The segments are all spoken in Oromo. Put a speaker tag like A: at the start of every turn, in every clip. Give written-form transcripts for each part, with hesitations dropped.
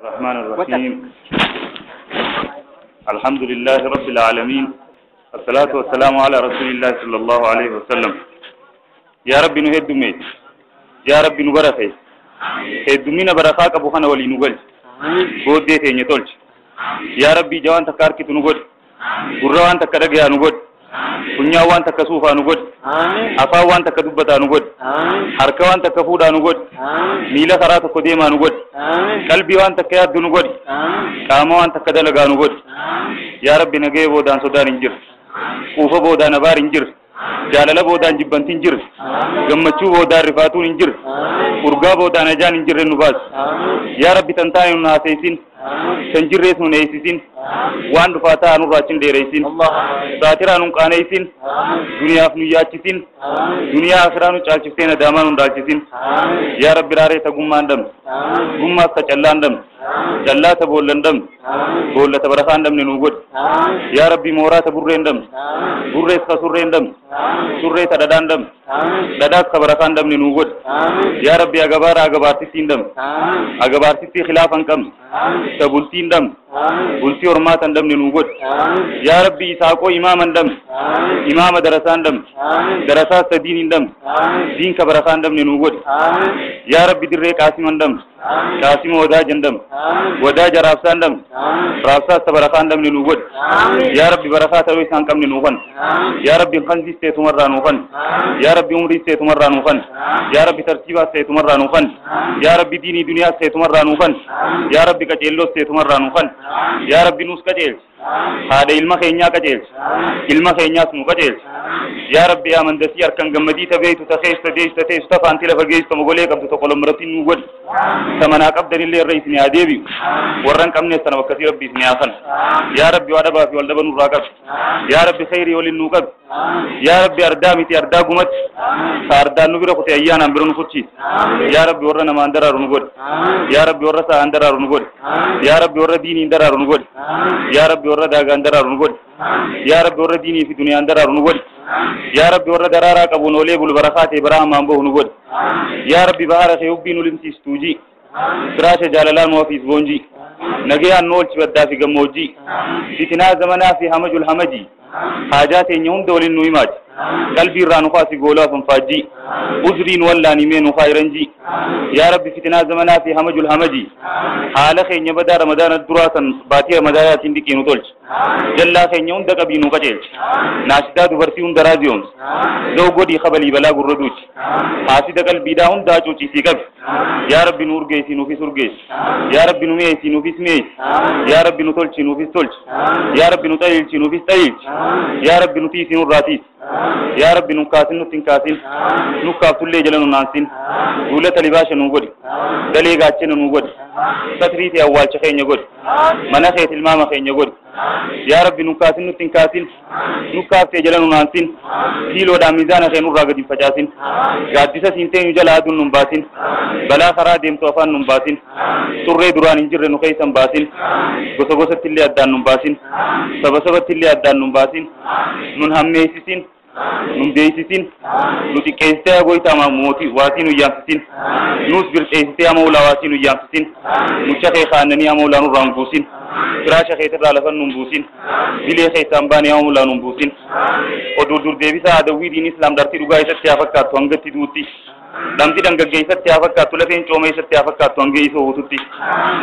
A: الرحمن الرحيم الحمد لله رب العالمين الصلاة والسلام على رسول الله صلى الله عليه وسلم. يا رب نهد ميت يا رب نبرخي هدمينا برخاك أبو خنا ولي نقول بود ديت ينتولج يا ربي جوان تكارك تنقول قروان تكرجع نقول Punyawan takasufa nugod, afawan takadubata nugod, harkawan takafuda nugod, mila karata kodema nugod, kalbiwan takayad nugod, kamawan takadalaga nugod. Ya Rabbi nagay bodan sodan injir, kufa bodan abar injir, jalala bodan jibban injir, gammachu bodan rifatun injir, urga bodan ajan injir nubas. Ya Rabbi tantayin nasesin, sanjirres munaysisin, wan rufata anu racin deresin, satira anu kanaisin, dunia afnu yachisin, dunia akhiranu chalchiften adaman undalchisin. Ya Rabbi rare tagumandam, gumma kacallandam, jallata bollandam, bollata barakandam nenugod. Ya Rabbi morata burrendam, burres kasurrendam, surre tadadandam, dadak kabarakandam nenugod. Ya Rabbi agabara agabartisindam, agabartisti khilafan kam, tabultindam, bulti hormatan dam nenugod. Ya Rabbi isaqo imaman dam, imam darasan dam, darasa sadinin dam, din kabarakan dam nenugod. Ya Rabbi dirre kasiman dam, kasim wada jandam, wada jarafsan dam, rafsa sabarakan dam nenugod. Ya Rabbi barakat alwi sankam nenugan. Ya Rabbi khanzi se tumarra nugan. Ya Rabbi umri se tumarra nugan. Ya Rabbi tartiba se tumarra nugan. Ya Rabbi dini dunia se tumarra nugan. Ya Rabbi kajello se tumarra nugan. Ya Rabbi nus kajel, hada ilma khenya kajel, ilma khenya snu kajel. Ya Rabbi aman dasi arkan gammadi tabe tu takhes tadesh tatesh tafanti la fagesh tamogole kabdu to kolom ratin nugod. Samana kabdari le rais ni adebi, warran kamne sana wakati Rabbi ni akan. Ya Rabbi wada ba fi walda banu rakab. Ya Rabbi khairi walin nukab. Ya Rabbi ardami ti arda gumat, arda nubira kote ayyana ambirun kuchi. Ya Rabbi warra namandara runugod. Ya Rabbi warra sa andara runugod. Ya Rabbi warra dini andara runugod. Ya Rabbi warra daga andara runugod. Ya Rabbi warra dini fi dunia andara runugod. Ya Rabbi warra darara kabun ole bul barakati ibrahim ambo runugod. Ya Rabbi bahara khayubi nulimsi stuji. Trashe jalalan wa fi zgonji. Nagaya nol chibadda fi gamoji. Fitina zamana fi hamajul hamaji. Hajate nyum dolin nuimaj. Qalbi ranu khasi gola fanfaji. Uzrin walla ni menu khairanji. Ya Rabbi fitina zamana fi hamajul hamaji. Hala khenya bada ramadan durasan bati ramadan tindiki nutolch. Jalla khenya unda kabinu kajel. Nashida dubarti unda radions. Do godi khabali bala gurduch. Hasida qalbi da unda chuchi sikab. Ya Rabbi nur geisi nu fi surgeis. Ya Rabbi nu meisi nu fi smeis. Ya Rabbi nu tolchi nu fi tolch. Ya Rabbi nu tayilchi nu fi tayilch. Ya Rabbi nu tisi nu ratis. Ya Rabbi nukasin nutinkasin nukaftulle jalanu nansin dula talibasha nugod dale gache nugod satriti awal chkhenya god mana khayt ilmama khenya god Ya Rabbi nukasin nutinkasin nukafte jalanu nansin kilo da mizana khaynu ragadi fajasin gadisa sinte jala adun numbasin bala kharadim tofan numbasin surre duran injirre nukaysan basin gosogosa tille addan numbasin sabasaba tille addan numbasin nun hamme sisin num deisisin nuti keste goita ma moti wasinu yamsisin nus bir keste amawla wasinu yamsisin muchakhe khanani amawla nu rangusin firasha khayta dalafan numbusin bile khaytan bani amawla numbusin odur devisa adawi din islam darti duga isat yafakka tongati duti damti danga geisat yafakka tulafen chome isat yafakka tonge iso ututi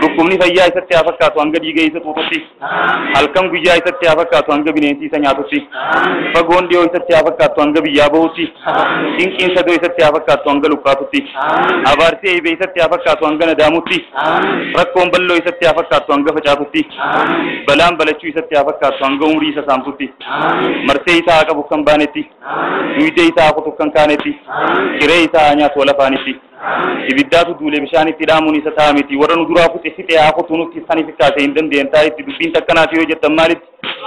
A: dukumni fayya isat yafakka tonga dige isat ututi halkam guja isat yafakka tonga binenti sanyatuti fagondi isat yafakka tonga biya bauti inkin sado isat yafakka tonga lukatuti abarti ibe isat yafakka tonga nadamuti rakkom ballo isat yafakka tonga fachatuti balam balachu isat yafakka tonga umri isa samtuti marte isa ka bukam baneti duide isa ko tukkan kaneti kire isa nya tola faniti ibiddatu dule bishani tidamuni satamiti waranu durafu tisite akutunu tisani fikate indan de entai tibin takana tiyo jetta malit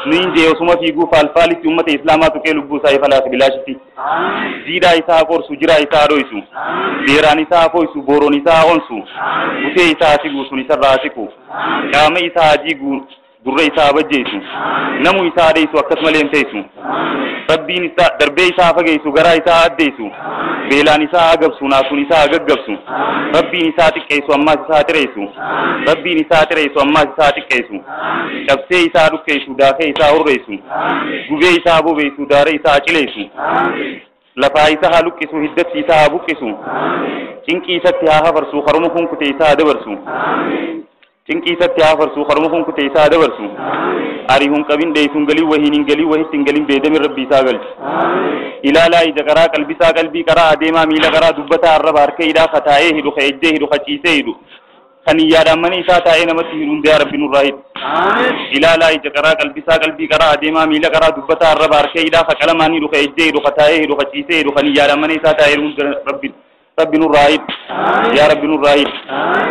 A: ninje osuma fi gu falfali ummati islamatu ke lubbu sai fala bilashiti zida isa kor sujira isa roisu derani isa ko isu boroni isa onsu ute isa tigu suni sarratiku kama isa jigu durre isaa bajjeesu namu isaa deessu akkasuma leenteessu rabbiin isaa darbee isaa fageessu garaa isaa addeessu beelaan isaa agabsu naasuun isaa agaggabsu rabbiin isaa xiqqeessu ammaas isaa xireessu rabbiin isaa xireessu ammaas isaa xiqqeessu cabsee isaa dukkeessu daakee isaa horreessu gubee isaa bobeessu daaree isaa cileessu lafaa isaa haa luqqisu hiddatti isaa haa buqqisu cinqii isatti haa hafarsu karuma kunkute isaa dabarsu cinqii isatti haa hafarsu karuma kunkute isaa dabarsu ariihun qabin dheeysuun galii wahiin hin galii wahitti hin galin beedamin rabbi isaa galchu ilaalaa ija qaraa qalbisaa qalbii qaraa adeemaa miila qaraa dubbataa arraba harka hidhaa kataa'ee hidhu ka ejjee hidhu ka ciisee hidhu kan iyyaadhaan mana isaa taa'ee namatti hidhuun yaa rabbi nurraa hidhu ilaalaa ija qaraa qalbisaa qalbii qaraa adeemaa miila qaraa dubbataa arraba harka hidhaa ka qalamaan hidhu ka ejjee hidhu ka taa'ee hidhu ka ciisee hidhu kan iyyaadhaan mana isaa taa'ee hidhuun rabbi nurraa hidhu yaa rabbi nurraa hidhu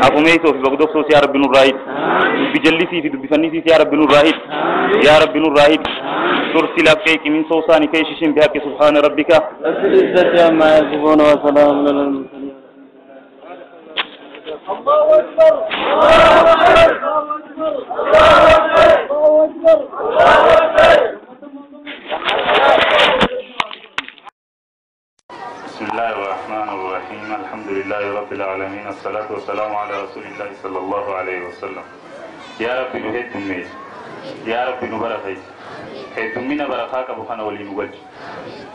A: afumeesoo fi baqdoqsoos yaa rabbi nurraa hidhu dubbi jallisii fi dubbi fannisiis yaa rabbi nurraa hidhu yaa rabbi nurraa hidhu ترسل أبقيك من صوصان كيشش بحق سبحان ربك
B: رب العزة عما يصفون وسلام على المرسلين. الله أكبر الله أكبر الله أكبر الله أكبر.
A: بسم الله الرحمن الرحيم الحمد لله رب العالمين الصلاة والسلام على رسول الله صلى الله عليه وسلم. يا رب نهد ميت يا رب نبرخيس هدومنا برخاك أبو خان ولي نقول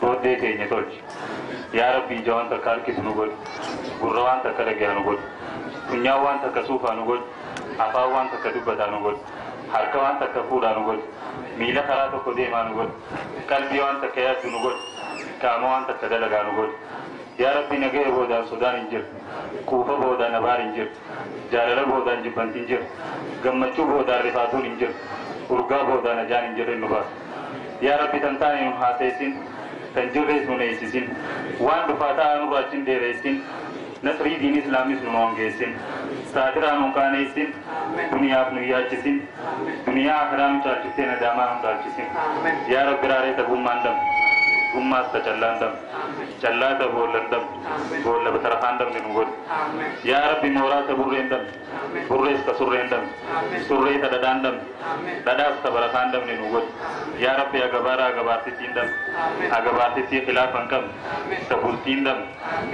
A: رودي تي نتولج يا ربي جوان تكار كيس نقول غروان تكار جا نقول كنياوان تكسوفا نقول أفاوان تكدوبة نقول حركوان تكفورا نقول ميلا خلاص كودي ما نقول قلبيوان تكياس نقول كاموان تكدلغا نقول يا ربي نجيه بودا سودان إنجر كوفا بودا نبار إنجر جارلا بودا جبان إنجر غمچو بودا رفاتون إنجر urgaa boodaan ajaan hin jirre nu baas yaa rabbi tantaane nu haaseessin tan jirrees nu neessisin waan dhufaataa nu raachin dheereessin nasrii diin islaamis nu noongeessin saatiraa nu qaaneessin duniyaaf nu yaachisin duniyaa akiraa nu caalchistee nadaamaa nu caalchisin yaa rabbi raaree tagummaan dam gummaas ta callaan dam callaa ta boollan dam boolla batarahaan damne nu godhe yaa rabbi mooraa ta burreen dam burrees ta surreen dam surree ta dhadhaan dam dhadhaas ta barakaan damne nu godhe yaa rabbi agabaara agabaartittiin dam agabaartittii khilaafan qabne ta bultiin dam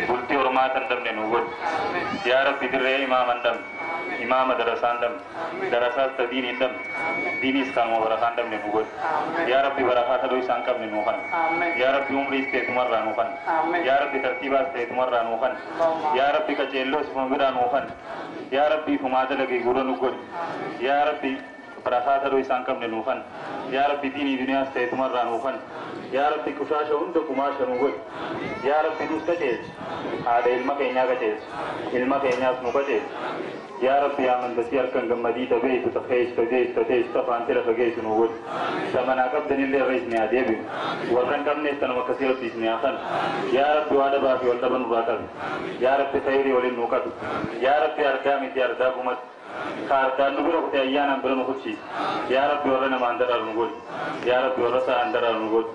A: bultii hormaatan damne nu godhe yaa rabbi dirree imaaman dam imaama darasaan dam darasaas ta diiniin dam diiniis kanuma barakaan damne nu godhe yaa rabbi barakaa ta dho isaan qabne nu kan yaa rabbi umrii isteetumarraa nu kan yaa rabbi tartiibaa isteetumarraa nu kan yaa rabbi qaceelloo sifuma biraa nu kan yaa rabbi fumaa dalagee gurra nu godhe yaa rabbi barakaa ta dho isaan qabne nu kan yaa rabbi diinii duniyaas isteetumarraa nu kan yaa rabbi kushaasha hunda kumaasha nu godhe yaa rabbi nus qaceelchi haadha ilma keenyaa qaceelchi ilma keenyaas nu qaceelchi يا ربي يا من بسيار كان جمدي تبيت تخيش تديس تفان تلا فجيس نقول سمنا قبل اللي رئيس ناديبي ورن كم نستن وكثير تيسني آخر يا ربي وادا باقي ولا بنو باكر يا ربي خيري ولين نوكر يا ربي أركامي تي أرداكمت خاردان نقول أختي أيانا برنو خدشي يا ربي ورنا ما أندر نقول يا ربي ورسا أندر نقول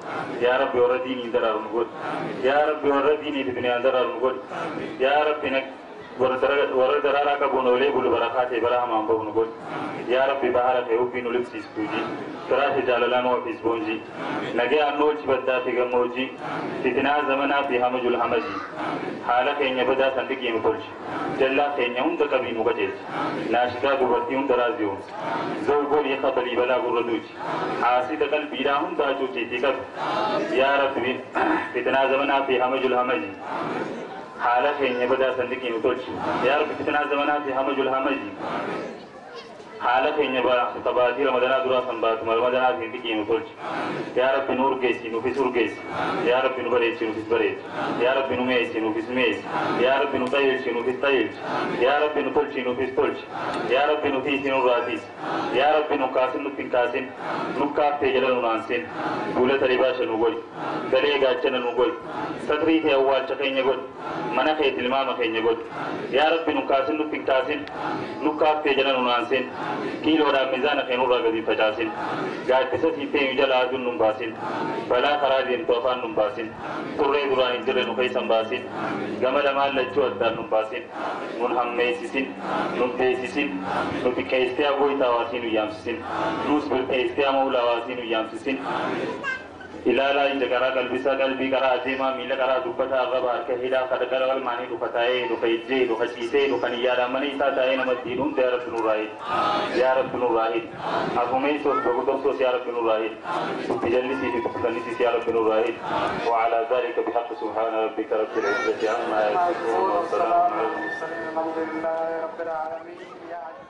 A: يا ربي ور ديني أندر نقول يا ربي ور ديني الدنيا أندر نقول يا ربي نك وردرارا كبونولي بول بركات إبراهيم أم بونقول يا ربي بحرك يوبي نولف سيسكوجي تراش جاللان وفيس بونجي نجى أنول شبدا في جموجي فتنا زمنا في همج الهمجي حالك إن يبدا سندقي مفرش جلا سينيون تكبين وجيز ناشدا دوبتيون درازيون زول بول يخبري بلا غردوج حاسي تكل بيراهم داجو تيتيكب يا ربي فتنا زمنا في همج الهمجي حالك إن يبدا سندقي مفرش يا ربي فتنا زمنا في همج الهمجي حالك إن يبغى تبادي رمضان درا سنبات رمضان زندگی مفرج يا رب نور جيسي نفيس نور جيسي يا رب نبريت نفيس بريت يا رب نميت نفيس ميت يا رب نطيل نفيس طيل يا رب نطلش نفيس طلش يا رب نفيس نور راتيس يا رب نكاسن نفين كاسن نكاف تجلل نانسن بولة رباش نقول دليل جاتشن نقول ستري ثي أول شكين يقول منا خيت المام خين يقول يا رب نكاسن نفين كاسن نكاف تجلل نانسن كيلو را ميزان خينو را غدي فجاسين غايت سسي تي يجل اجن نمباسين بلا خراجين طوفان نمباسين توري درا انجل نو كاي سمباسين غمل مال لچو ادار نمباسين من هم ميسين نمبيسين
C: بكيستيا بويتا واسين يامسين نوس بالكيستيا مولا واسين يامسين إلى لا يجكرا قلبي كرا أجيما ميلا كرا دبتا أغبا كهيدا خدقر والماني دفتاي دفيجي دفشيسي دفنيادا مني ساتاي نمدينهم يا رب نوراهي يا رب نوراهي أقومي سوس بغدر سوس يا رب نوراهي بجلسي بفلنسي يا رب نوراهي وعلى ذلك بحق سبحان ربك رب العزة عما يصفون والسلام على المرسلين الحمد لله رب العالمين.